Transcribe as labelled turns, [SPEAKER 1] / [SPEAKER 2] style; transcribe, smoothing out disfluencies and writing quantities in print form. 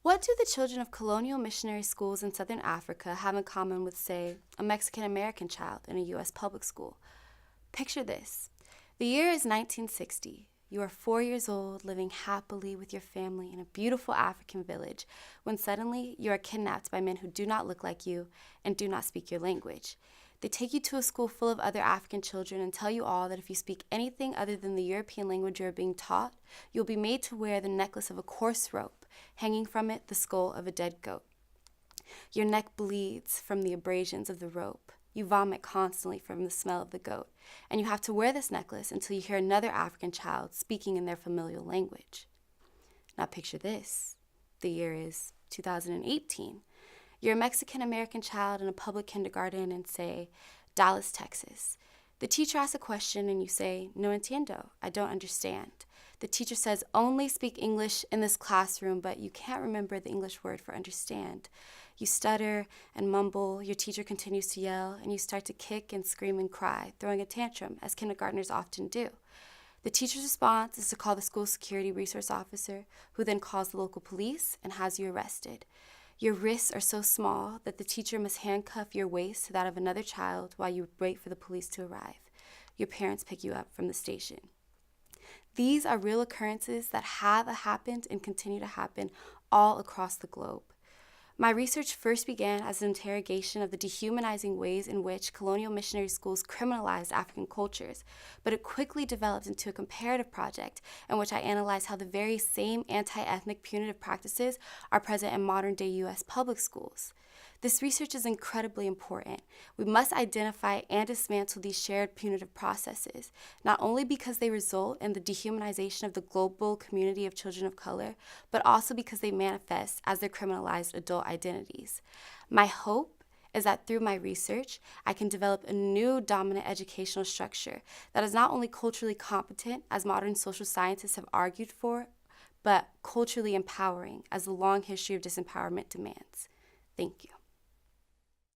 [SPEAKER 1] What do the children of colonial missionary schools in Southern Africa have in common with, say, a Mexican American child in a U.S. public school? Picture this. The year is 1960. You are 4 years old, living happily with your family in a beautiful African village, when suddenly you are kidnapped by men who do not look like you and do not speak your language. They take you to a school full of other African children and tell you all that if you speak anything other than the European language you are being taught, you'll be made to wear the necklace of a coarse rope, hanging from it the skull of a dead goat. Your neck bleeds from the abrasions of the rope. You vomit constantly from the smell of the goat, and you have to wear this necklace until you hear another African child speaking in their familial language. Now picture this. The year is 2018. You're a Mexican American child in a public kindergarten in, say, Dallas, Texas. The teacher asks a question and you say, "No entiendo, I don't understand." The teacher says, "Only speak English in this classroom," but you can't remember the English word for understand. You stutter and mumble, your teacher continues to yell, and you start to kick and scream and cry, throwing a tantrum, as kindergartners often do. The teacher's response is to call the school security resource officer, who then calls the local police and has you arrested. Your wrists are so small that the teacher must handcuff your waist to that of another child while you wait for the police to arrive. Your parents pick you up from the station. These are real occurrences that have happened and continue to happen all across the globe. My research first began as an interrogation of the dehumanizing ways in which colonial missionary schools criminalized African cultures, but it quickly developed into a comparative project in which I analyzed how the very same anti-ethnic punitive practices are present in modern-day U.S. public schools. This research is incredibly important. We must identify and dismantle these shared punitive processes, not only because they result in the dehumanization of the global community of children of color, but also because they manifest as their criminalized adult identities. My hope is that through my research, I can develop a new dominant educational structure that is not only culturally competent, as modern social scientists have argued for, but culturally empowering, as the long history of disempowerment demands. Thank you.